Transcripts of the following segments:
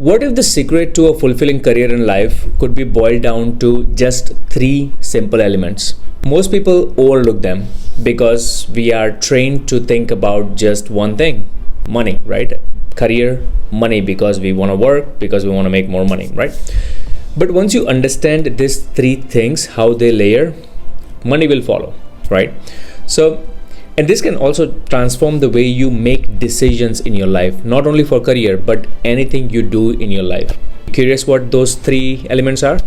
What if the secret to a fulfilling career in life could be boiled down to just three simple elements? Most people overlook them because we are trained to think about just one thing: money, right? Career, money, because we want to work, because we want to make more money, right? But once you understand these three things, how they layer, money will follow, right? So, and this can also transform the way you make decisions in your life, not only for career, but anything you do in your life. Curious what those three elements are?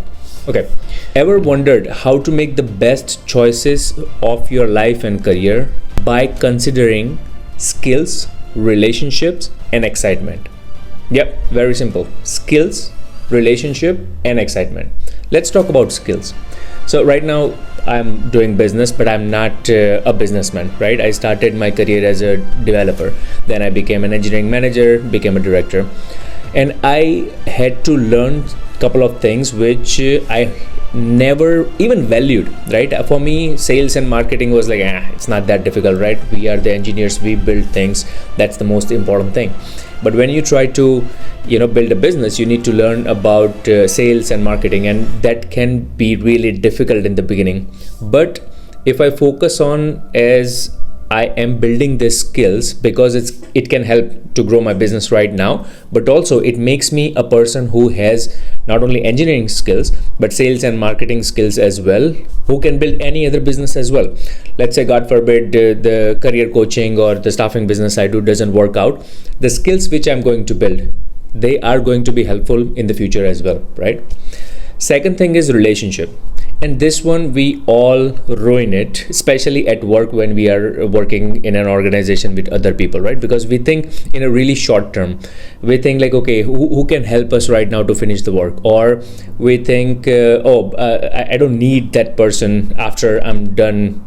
Okay. Ever wondered how to make the best choices of your life and career by considering skills, relationships, and excitement? Yep, very simple. Skills, relationship, and excitement. Let's talk about skills. So right now I'm doing business, but I'm not a businessman, right? I started my career as a developer. Then I became an engineering manager, became a director. And I had to learn a couple of things which I never even valued, right? For me, sales and marketing was like, it's not that difficult, right? We are the engineers, we build things. That's the most important thing. But when you try to, build a business, you need to learn about sales and marketing, and that can be really difficult in the beginning. But if I focus on as I am building these skills, because it can help to grow my business right now, but also it makes me a person who has not only engineering skills but sales and marketing skills as well, who can build any other business as well. Let's say, God forbid, the career coaching or the staffing business I do doesn't work out. The skills which I'm going to build, they are going to be helpful in the future as well, right? Second thing is relationship. And this one, we all ruin it, especially at work when we are working in an organization with other people, right? Because we think in a really short term. We think like, okay, who can help us right now to finish the work? Or we think, I don't need that person after I'm done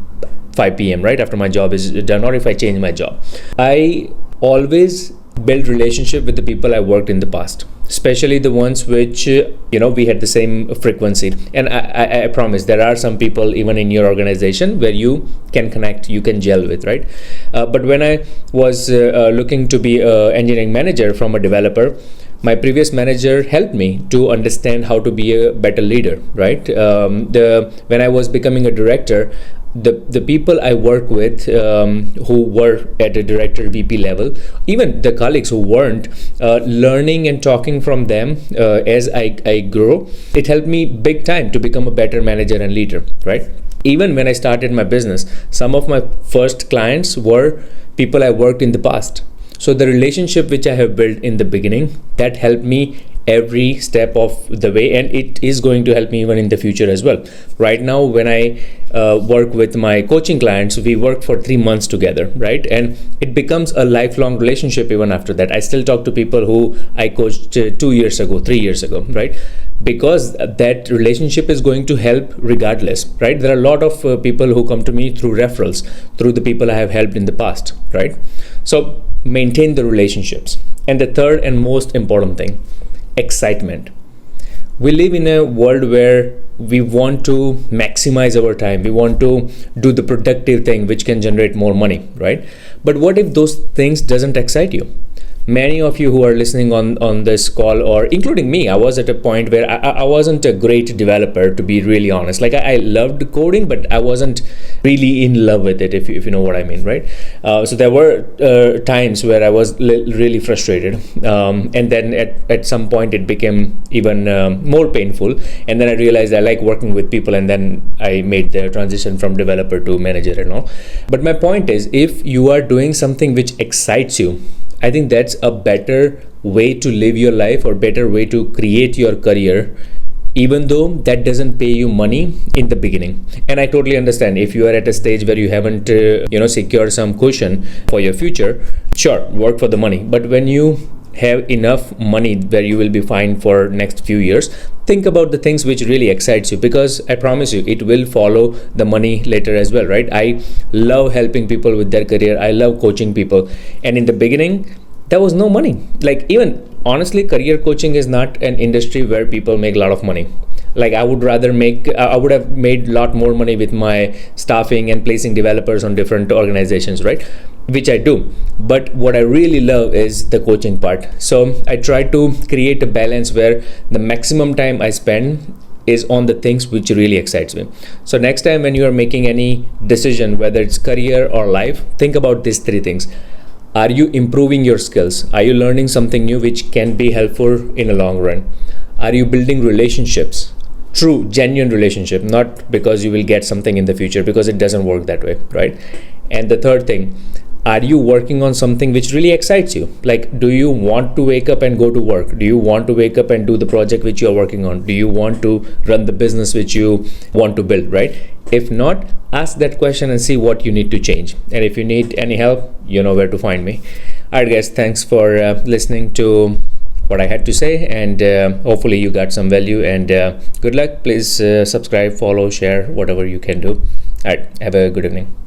5 p.m., right? After my job is done, or if I change my job. I always build relationship with the people I worked in the past, especially the ones which we had the same frequency. And I promise there are some people even in your organization where you can connect, you can gel with, right? But when I was looking to be an engineering manager from a developer, my previous manager helped me to understand how to be a better leader, right? When I was becoming a director, the people I work with who were at a director VP level, even the colleagues who weren't, learning and talking from them as I grow, it helped me big time to become a better manager and leader, right? Even when I started my business, some of my first clients were people I worked in the past. So the relationship which I have built in the beginning, that helped me every step of the way, and it is going to help me even in the future as well. Right now, when I work with my coaching clients, we work for 3 months together, right? And it becomes a lifelong relationship even after that. I still talk to people who I coached 2 years ago, 3 years ago, right? Because that relationship is going to help regardless, right? There are a lot of people who come to me through referrals, through the people I have helped in the past, right? So maintain the relationships. And the third and most important thing, excitement. We live in a world where we want to maximize our time. We want to do the productive thing which can generate more money, right? But what if those things doesn't excite you? Many of you who are listening on this call, or including me, I was at a point where I wasn't a great developer, to be really honest. Like I loved coding, but I wasn't really in love with it, if you know what I mean, right? So there were times where I was really frustrated. And then at some point it became even more painful. And then I realized I like working with people, and then I made the transition from developer to manager and all. But my point is, if you are doing something which excites you, I think that's a better way to live your life, or better way to create your career, even though that doesn't pay you money in the beginning. And I totally understand if you are at a stage where you haven't secured some cushion for your future, sure, work for the money. But when you have enough money where you will be fine for next few years, think about the things which really excites you, because I promise you it will follow the money later as well, right? I love helping people with their career. I love coaching people, and in the beginning there was no money. Like, even honestly, career coaching is not an industry where people make a lot of money. Like I would have made a lot more money with my staffing and placing developers on different organizations, right? which I do. But what I really love is the coaching part. So I try to create a balance where the maximum time I spend is on the things which really excites me. So next time when you are making any decision, whether it's career or life, think about these three things. Are you improving your skills? Are you learning something new which can be helpful in a long run? Are you building relationships? True, genuine relationship, not because you will get something in the future, because it doesn't work that way, right? And the third thing, are you working on something which really excites you? Like, do you want to wake up and go to work? Do you want to wake up and do the project which you are working on? Do you want to run the business which you want to build, right? If not, ask that question and see what you need to change. And if you need any help, you know where to find me. All right, guys, thanks for listening to what I had to say, and hopefully you got some value, and good luck. Please subscribe, follow, share, whatever you can do. All right, have a good evening.